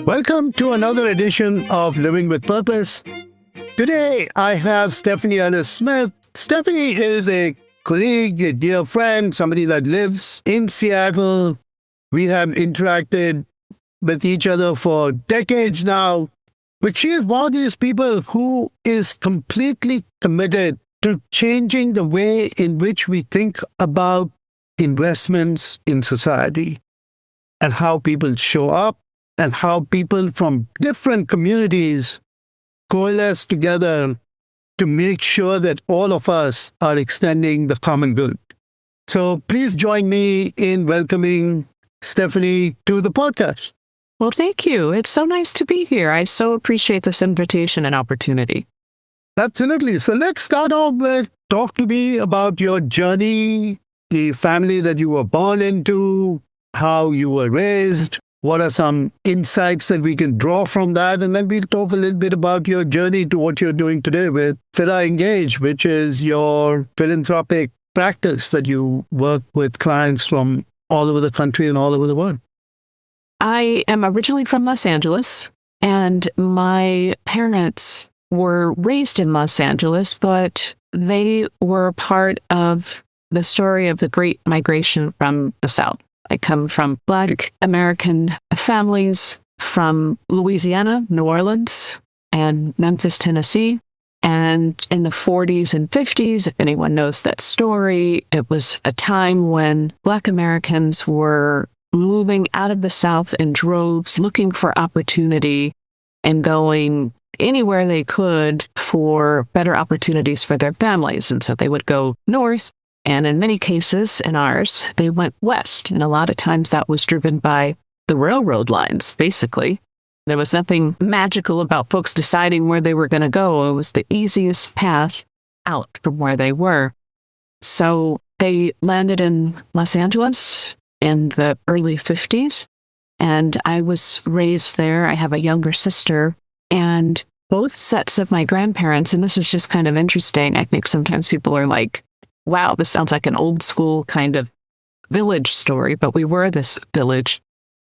Welcome to another edition of Living with Purpose. Today, I have Stephanie Ellis Smith. Stephanie is a colleague, a dear friend, somebody that lives in Seattle. We have interacted with each other for decades now. But she is one of these people who is completely committed to changing the way in which we think about investments in society and how people show up and how people from different communities coalesce together to make sure that all of us are extending the common good. So please join me in welcoming Stephanie to the podcast. Well, thank you. It's so nice to be here. I so appreciate this invitation and opportunity. Absolutely. So let's start off with talk to me about your journey, the family that you were born into, how you were raised. What are some insights that we can draw from that? And then we'll talk a little bit about your journey to what you're doing today with Phīla Engaged, which is your philanthropic practice that you work with clients from all over the country and all over the world. I am originally from Los Angeles, and my parents were raised in Los Angeles, but they were part of the story of the Great Migration from the South. I come from Black American families from Louisiana, New Orleans, and Memphis, Tennessee. And in the 40s and 50s, if anyone knows that story, it was a time when Black Americans were moving out of the South in droves, looking for opportunity and going anywhere they could for better opportunities for their families. And so they would go north. And in many cases, in ours, they went west. And a lot of times that was driven by the railroad lines, basically. There was nothing magical about folks deciding where they were going to go. It was the easiest path out from where they were. So they landed in Los Angeles in the early 50s. And I was raised there. I have a younger sister. And both sets of my grandparents, and this is just kind of interesting. I think sometimes people are like, wow, this sounds like an old school kind of village story, but we were this village.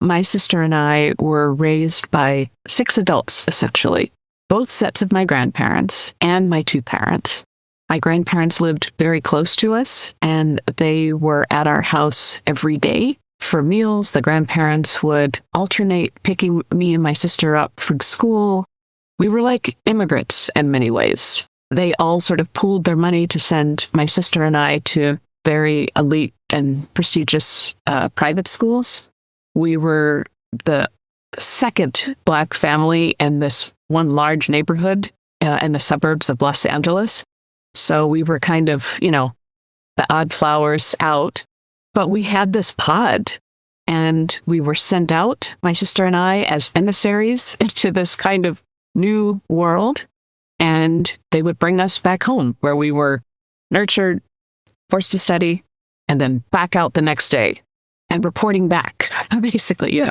My sister and I were raised by 6 adults, essentially, both sets of my grandparents and my 2 parents. My grandparents lived very close to us, and they were at our house every day for meals. The grandparents would alternate picking me and my sister up from school. We were like immigrants in many ways. They all sort of pooled their money to send my sister and I to very elite and prestigious private schools. We were the second Black family in this one large neighborhood in the suburbs of Los Angeles. So we were kind of, the odd flowers out. But we had this pod, and we were sent out, my sister and I, as emissaries into this kind of new world. And they would bring us back home where we were nurtured, forced to study, and then back out the next day and reporting back, basically,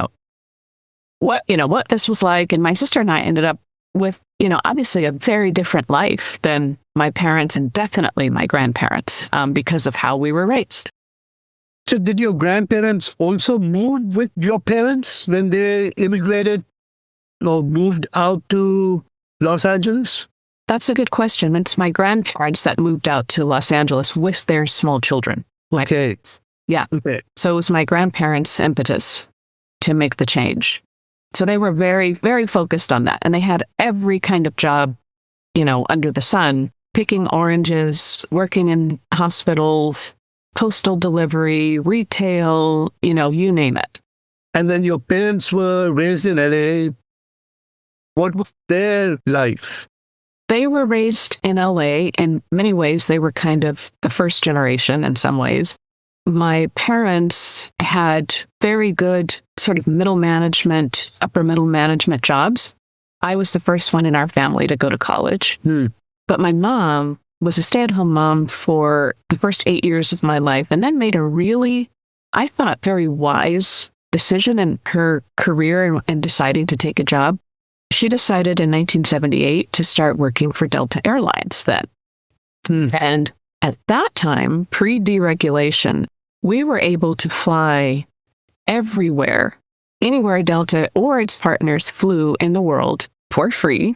what this was like. And my sister and I ended up with, obviously a very different life than my parents and definitely my grandparents because of how we were raised. So did your grandparents also move with your parents when they immigrated or moved out to Los Angeles? That's a good question. It's my grandparents that moved out to Los Angeles with their small children. Okay. Yeah. Okay. So it was my grandparents' impetus to make the change. So they were very, very focused on that. And they had every kind of job, under the sun, picking oranges, working in hospitals, postal delivery, retail, you name it. And then your parents were raised in LA. What was their life? They were raised in LA. In many ways, they were kind of the first generation in some ways. My parents had very good sort of middle management, upper middle management jobs. I was the first one in our family to go to college. But my mom was a stay-at-home mom for the first 8 years of my life and then made a really, I thought, very wise decision in her career and deciding to take a job. She decided in 1978 to start working for Delta Airlines then. And at that time, pre-deregulation, we were able to fly everywhere anywhere Delta or its partners flew in the world for free,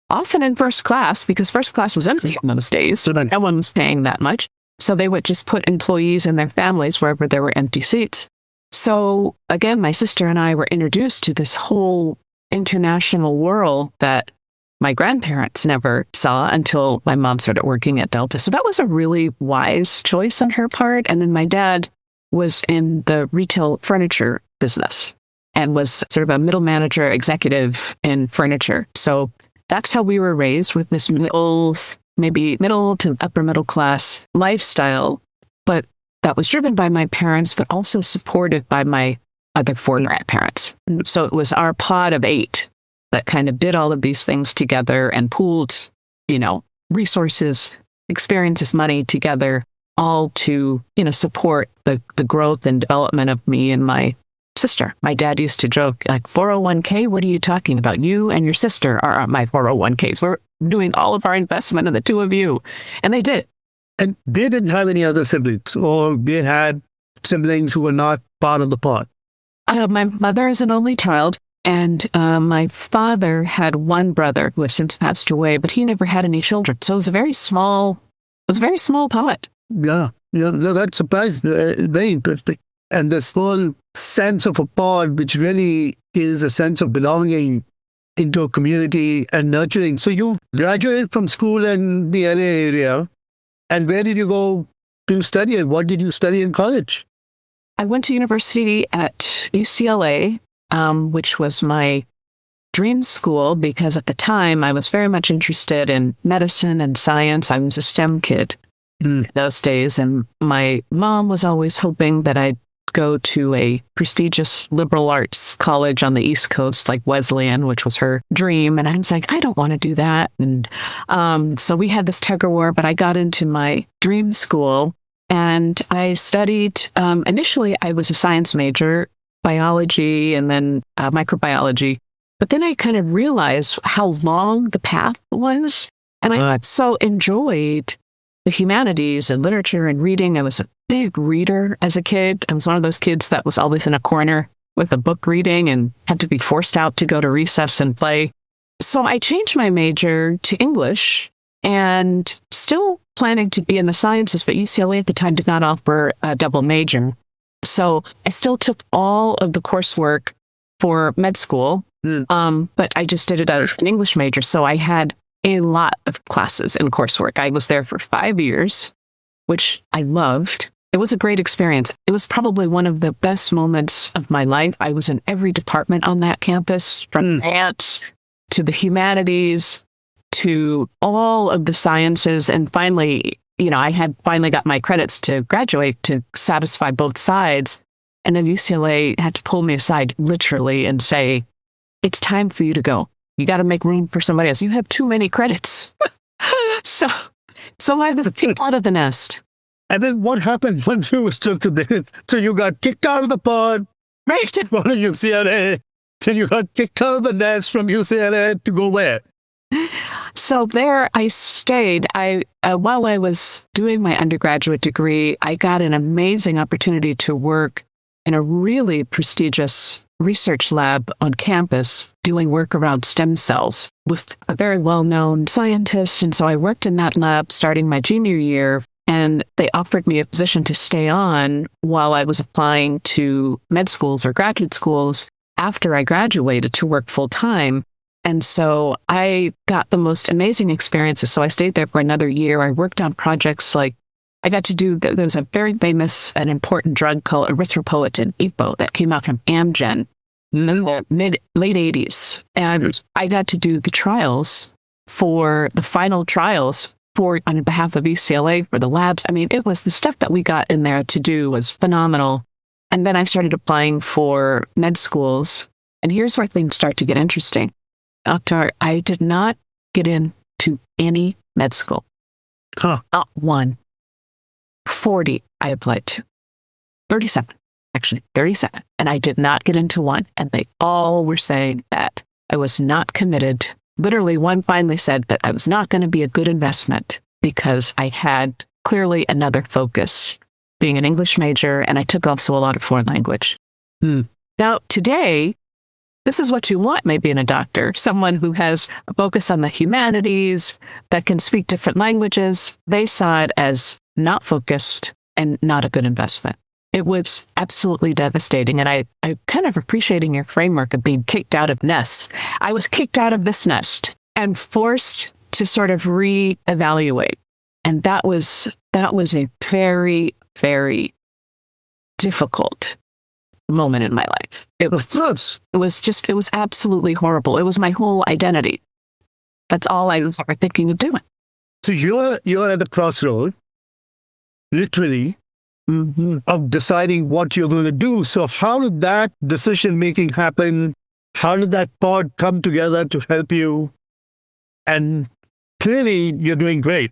often in first class, because first class was empty in those days. So no one was paying that much. So they would just put employees and their families wherever there were empty seats. So again, my sister and I were introduced to this whole international world that my grandparents never saw until my mom started working at Delta. So that was a really wise choice on her part. And then my dad was in the retail furniture business and was sort of a middle manager executive in furniture. So that's how we were raised, with this maybe middle to upper middle class lifestyle. But that was driven by my parents, but also supported by my other 4 grandparents. So it was our pod of 8 that kind of did all of these things together and pooled, resources, experiences, money together, all to, support the growth and development of me and my sister. My dad used to joke, like, 401k, what are you talking about? You and your sister are my 401ks. We're doing all of our investment in the 2 of you. And they did. And they didn't have any other siblings, or they had siblings who were not part of the pod? My mother is an only child, and my father had one brother who has since passed away, but he never had any children. So it was a very small pod. Yeah, no, that surprised me. Very interesting. And this whole sense of a pod, which really is a sense of belonging into a community and nurturing. So you graduated from school in the LA area, and where did you go to study, and what did you study in college? I went to university at UCLA, which was my dream school, because at the time I was very much interested in medicine and science. I was a STEM kid in those days, and my mom was always hoping that I'd go to a prestigious liberal arts college on the East Coast, like Wesleyan, which was her dream. And I was like, I don't want to do that. And so we had this tug of war, but I got into my dream school and I studied, initially I was a science major, biology, and then microbiology. But then I kind of realized how long the path was. And I so enjoyed the humanities and literature and reading. I was a big reader as a kid. I was one of those kids that was always in a corner with a book reading and had to be forced out to go to recess and play. So I changed my major to English, and still planning to be in the sciences, but UCLA at the time did not offer a double major. So I still took all of the coursework for med school, but I just did it as an English major. So I had a lot of classes and coursework. I was there for 5 years, which I loved. It was a great experience. It was probably one of the best moments of my life. I was in every department on that campus, from ants to the humanities to all of the sciences. And finally, I had finally got my credits to graduate to satisfy both sides. And then UCLA had to pull me aside literally and say, it's time for you to go. You got to make room for somebody else. You have too many credits. So I was kicked out of the nest. And then what happened once you were still to the... So you got kicked out of the pod, Right. from UCLA. Then you got kicked out of the nest from UCLA to go where? So there I stayed. While I was doing my undergraduate degree, I got an amazing opportunity to work in a really prestigious research lab on campus doing work around stem cells with a very well-known scientist. And so I worked in that lab starting my junior year, and they offered me a position to stay on while I was applying to med schools or graduate schools after I graduated to work full-time. And so I got the most amazing experiences. So I stayed there for another year. I worked on projects like I got to do, there was a very famous and important drug called erythropoietin, EPO, that came out from Amgen in the late 80s. And I got to do the trials for the final trials on behalf of UCLA for the labs. I mean, it was the stuff that we got in there to do was phenomenal. And then I started applying for med schools. And here's where things start to get interesting. Doctor, I did not get into any med school. Not one. 40 I applied to. 37, actually, 37. And I did not get into one. And they all were saying that I was not committed. Literally, one finally said that I was not going to be a good investment because I had clearly another focus, being an English major, and I took also a lot of foreign language. Now, today, this is what you want maybe in a doctor, someone who has a focus on the humanities, that can speak different languages. They saw it as not focused and not a good investment. It was absolutely devastating. And I kind of appreciating your framework of being kicked out of nests. I was kicked out of this nest and forced to sort of reevaluate. And that was a very, very difficult moment in my life. It was absolutely horrible. It was my whole identity. That's all I was ever thinking of doing. So you're at the crossroad, literally, of deciding what you're going to do. So how did that decision making happen? How did that pod come together to help you? And clearly, you're doing great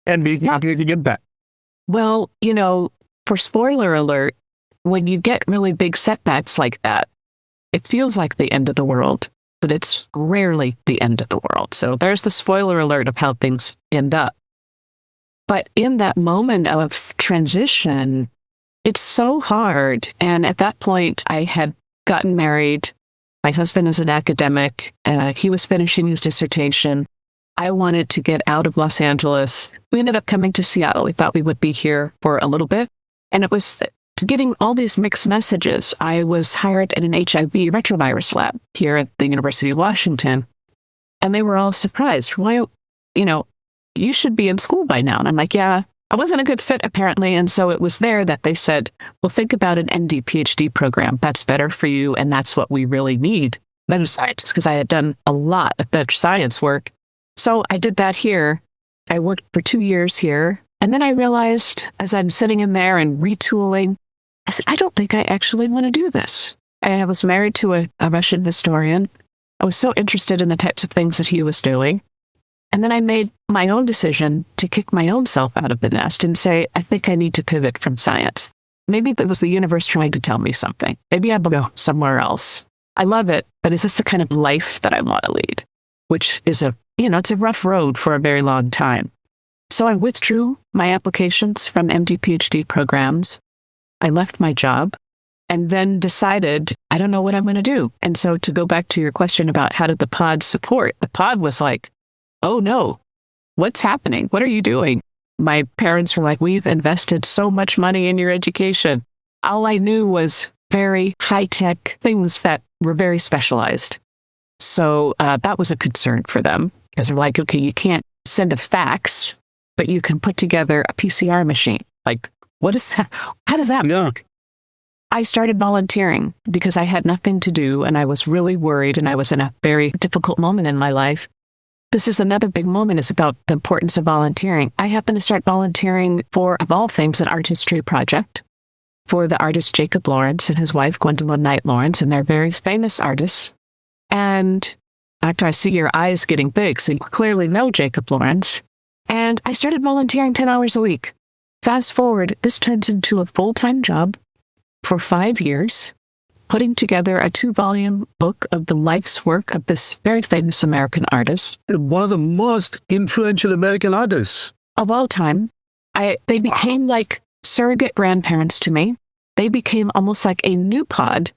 and making a big impact. Well, for spoiler alert, when you get really big setbacks like that, it feels like the end of the world, but it's rarely the end of the world. So there's the spoiler alert of how things end up. But in that moment of transition, it's so hard. And at that point, I had gotten married. My husband is an academic. He was finishing his dissertation. I wanted to get out of Los Angeles. We ended up coming to Seattle. We thought we would be here for a little bit. And it was getting all these mixed messages. I was hired at an HIV retrovirus lab here at the University of Washington. And they were all surprised. Why, you should be in school by now. And I'm like, yeah, I wasn't a good fit apparently. And so it was there that they said, well, think about an MD PhD program. That's better for you. And that's what we really need. Bench scientists, because I had done a lot of bench science work. So I did that here. I worked for 2 years here. And then I realized as I'm sitting in there and retooling, I said, I don't think I actually want to do this. I was married to a Russian historian. I was so interested in the types of things that he was doing. And then I made my own decision to kick my own self out of the nest and say, I think I need to pivot from science. Maybe it was the universe trying to tell me something. Maybe I belong somewhere else. I love it, but is this the kind of life that I want to lead? Which is it's a rough road for a very long time. So I withdrew my applications from MD PhD programs. I left my job and then decided, I don't know what I'm going to do. And so to go back to your question about how did the pod support, the pod was like, oh no, what's happening? What are you doing? My parents were like, we've invested so much money in your education. All I knew was very high-tech things that were very specialized. So that was a concern for them because they're like, okay, you can't send a fax, but you can put together a PCR machine. Like, what is that? How does that work? I started volunteering because I had nothing to do and I was really worried and I was in a very difficult moment in my life. This is another big moment. It's about the importance of volunteering. I happened to start volunteering for, of all things, an art history project for the artist Jacob Lawrence and his wife, Gwendolyn Knight Lawrence, and they're very famous artists. And after I see your eyes getting big, so you clearly know Jacob Lawrence. And I started volunteering 10 hours a week. Fast forward, this turns into a full-time job for 5 years, putting together a 2-volume book of the life's work of this very famous American artist. One of the most influential American artists of all time. They became like surrogate grandparents to me. They became almost like a new pod.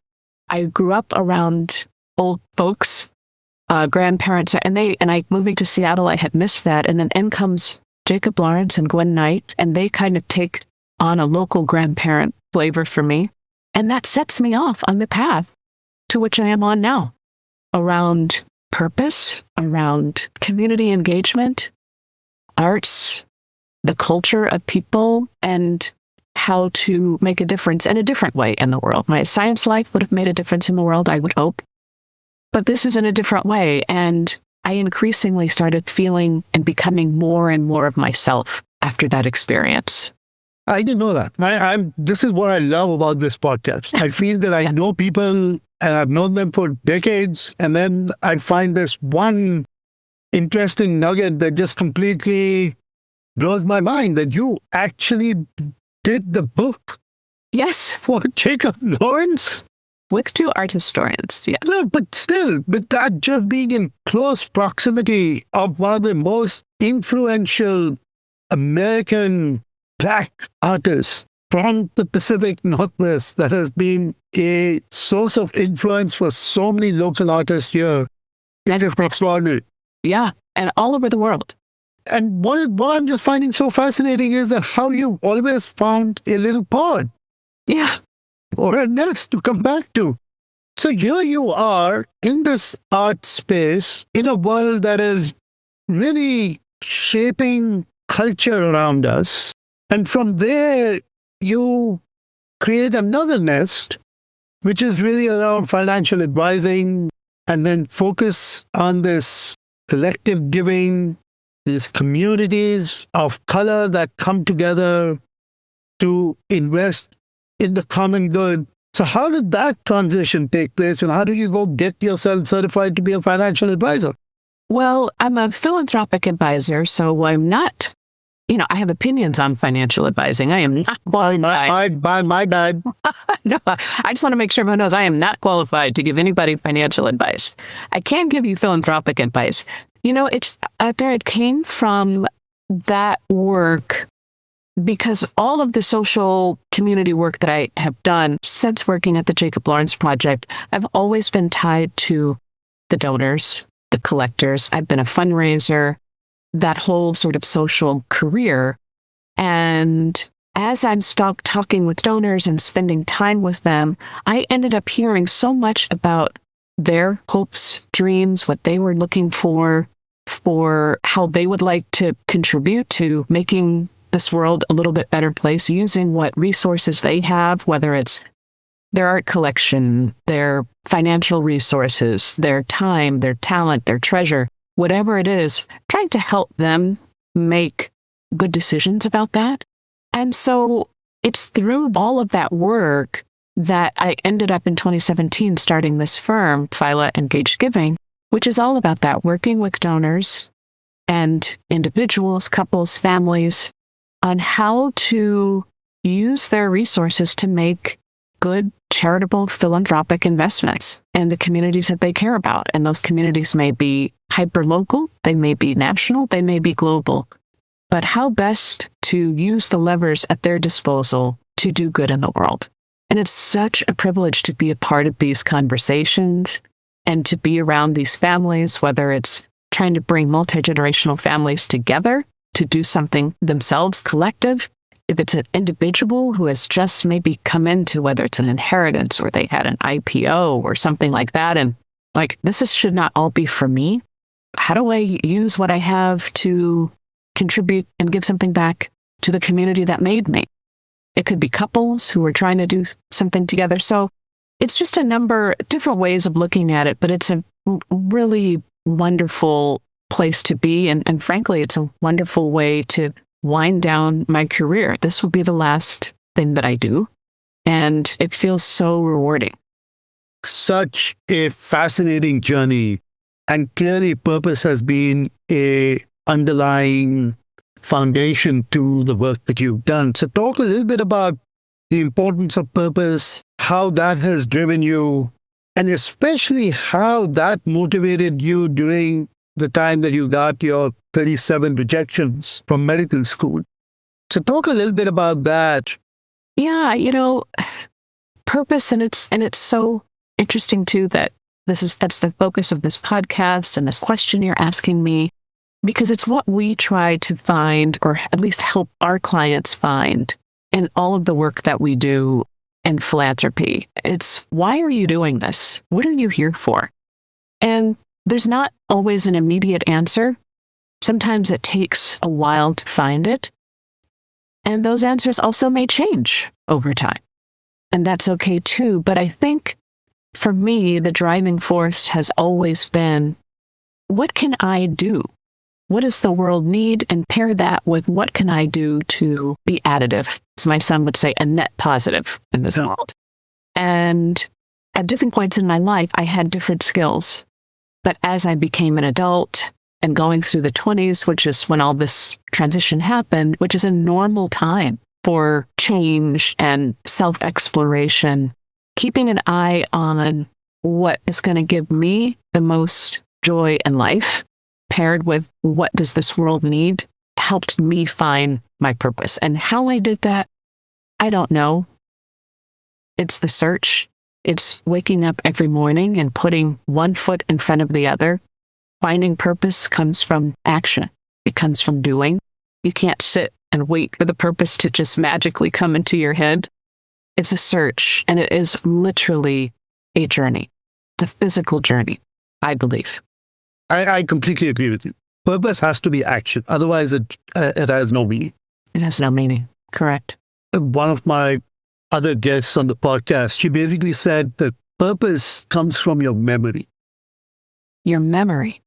I grew up around old folks, grandparents, and I moving to Seattle, I had missed that. And then in comes Jacob Lawrence and Gwen Knight, and they kind of take on a local grandparent flavor for me. And that sets me off on the path to which I am on now, around purpose, around community engagement, arts, the culture of people, and how to make a difference in a different way in the world. My science life would have made a difference in the world, I would hope. But this is in a different way. And I increasingly started feeling and becoming more and more of myself after that experience. I didn't know that. This is what I love about this podcast. I feel that I know people and I've known them for decades. And then I find this one interesting nugget that just completely blows my mind that you actually did the book. Yes. For Jacob Lawrence? With 2 art historians, yes. No, but still, with that just being in close proximity of one of the most influential American Black artists, from the Pacific Northwest that has been a source of influence for so many local artists here. It is extraordinary. Yeah, and all over the world. And what I'm just finding so fascinating is that how you always found a little pod Yeah. or a nest to come back to. So here you are in this art space in a world that is really shaping culture around us. And from there, you create another nest, which is really around financial advising, and then focus on this collective giving, these communities of color that come together to invest in the common good. So how did that transition take place, and how did you go get yourself certified to be a financial advisor? Well, I'm a philanthropic advisor, so I'm not, I have opinions on financial advising. I am not qualified. My bad. No, I just want to make sure everyone knows I am not qualified to give anybody financial advice. I can give you philanthropic advice. It's there. It came from that work because all of the social community work that I have done since working at the Jacob Lawrence Project, I've always been tied to the donors, the collectors. I've been a fundraiser, that whole sort of social career. And as I'm talking with donors and spending time with them, I ended up hearing so much about their hopes, dreams, what they were looking for how they would like to contribute to making this world a little bit better place, using what resources they have, whether it's their art collection, their financial resources, their time, their talent, their treasure, whatever it is, trying to help them make good decisions about that. And so it's through all of that work that I ended up in 2017 starting this firm, Phīla Engaged Giving, which is all about that, working with donors and individuals, couples, families, on how to use their resources to make good, charitable, philanthropic investments in the communities that they care about. And those communities may be hyper-local, they may be national, they may be global. But how best to use the levers at their disposal to do good in the world. And it's such a privilege to be a part of these conversations and to be around these families, whether it's trying to bring multi-generational families together to do something themselves collective. If it's an individual who has just maybe come into, whether it's an inheritance or they had an IPO or something like that, and should not all be for me. How do I use what I have to contribute and give something back to the community that made me? It could be couples who are trying to do something together. So it's just a number of different ways of looking at it, but it's a really wonderful place to be. And frankly, it's a wonderful way to wind down my career. This will be the last thing that I do. And it feels so rewarding. Such a fascinating journey. And clearly purpose has been a underlying foundation to the work that you've done. So talk a little bit about the importance of purpose, how that has driven you, and especially how that motivated you during the time that you got your 37 rejections from medical school. So talk a little bit about that. Yeah, purpose, and it's so interesting too that that's the focus of this podcast and this question you're asking me, because it's what we try to find, or at least help our clients find, in all of the work that we do in philanthropy. It's, why are you doing this? What are you here for? And there's not always an immediate answer. Sometimes it takes a while to find it. And those answers also may change over time. And that's okay too. But I think for me, the driving force has always been, what can I do? What does the world need? And pair that with, what can I do to be additive? As my son would say, a net positive in this world. And at different points in my life, I had different skills. But as I became an adult and going through the 20s, which is when all this transition happened, which is a normal time for change and self-exploration, keeping an eye on what is going to give me the most joy in life, paired with what does this world need, helped me find my purpose. And how I did that, I don't know. It's the search. It's waking up every morning and putting one foot in front of the other. Finding purpose comes from action. It comes from doing. You can't sit and wait for the purpose to just magically come into your head. It's a search, and it is literally a journey, a physical journey, I believe. I completely agree with you. Purpose has to be action. Otherwise, it has no meaning. It has no meaning. Correct. One of my other guests on the podcast, she basically said that purpose comes from your memory. Your memory.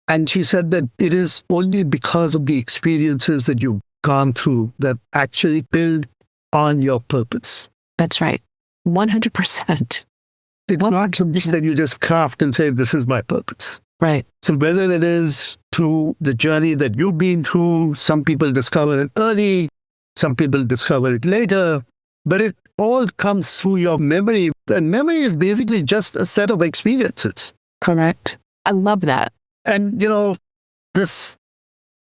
And she said that it is only because of the experiences that you've gone through that actually build on your purpose. That's right. 100%. It's not something that you just craft and say, this is my purpose. Right. So whether it is through the journey that you've been through, some people discover it early, some people discover it later, but it all comes through your memory. And memory is basically just a set of experiences. Correct. I love that. And, this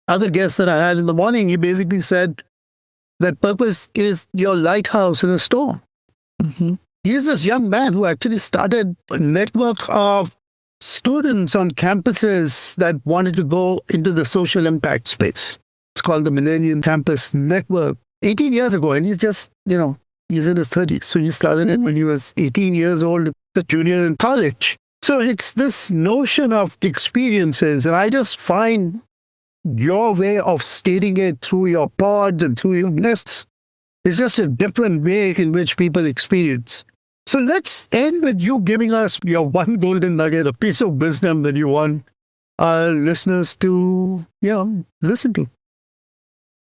other guest that I had in the morning, he basically said that purpose is your lighthouse in a storm. Mm-hmm. He's this young man who actually started a network of students on campuses that wanted to go into the social impact space. It's called the Millennium Campus Network 18 years ago. And he's just, he's in his 30s. So he started it when he was 18 years old, a junior in college. So it's this notion of experiences. And I just find your way of stating it through your pods and through your lists is just a different way in which people experience. So let's end with you giving us your one golden nugget, a piece of wisdom that you want our listeners to, listen to.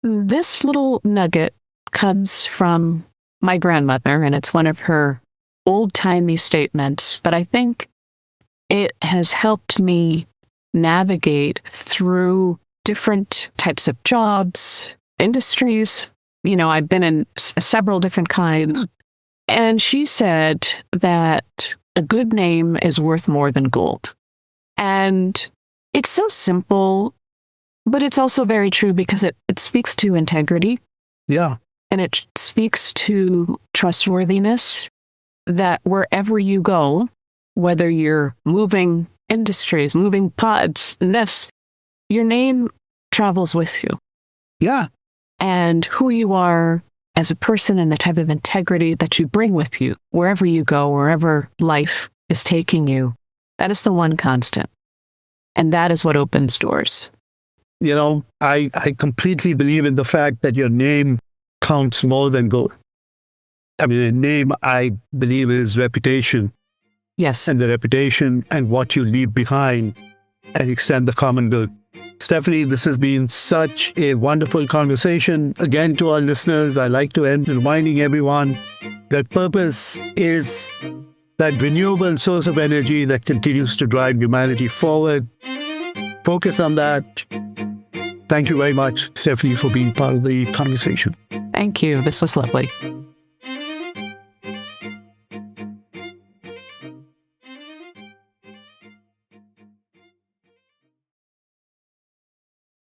This little nugget comes from my grandmother, and it's one of her old-timey statements, but I think it has helped me navigate through different types of jobs, industries. I've been in several different kinds. And she said that a good name is worth more than gold. And it's so simple, but it's also very true because it speaks to integrity. Yeah. And it speaks to trustworthiness, that wherever you go, whether you're moving industries, moving pods, nests, your name travels with you. Yeah. And who you are as a person and the type of integrity that you bring with you, wherever you go, wherever life is taking you, that is the one constant. And that is what opens doors. I completely believe in the fact that your name counts more than gold. I mean, a name, I believe, is reputation. Yes. And the reputation and what you leave behind and extend the common good. Stephanie, this has been such a wonderful conversation. Again, to our listeners, I like to end reminding everyone that purpose is that renewable source of energy that continues to drive humanity forward. Focus on that. Thank you very much, Stephanie, for being part of the conversation. Thank you. This was lovely.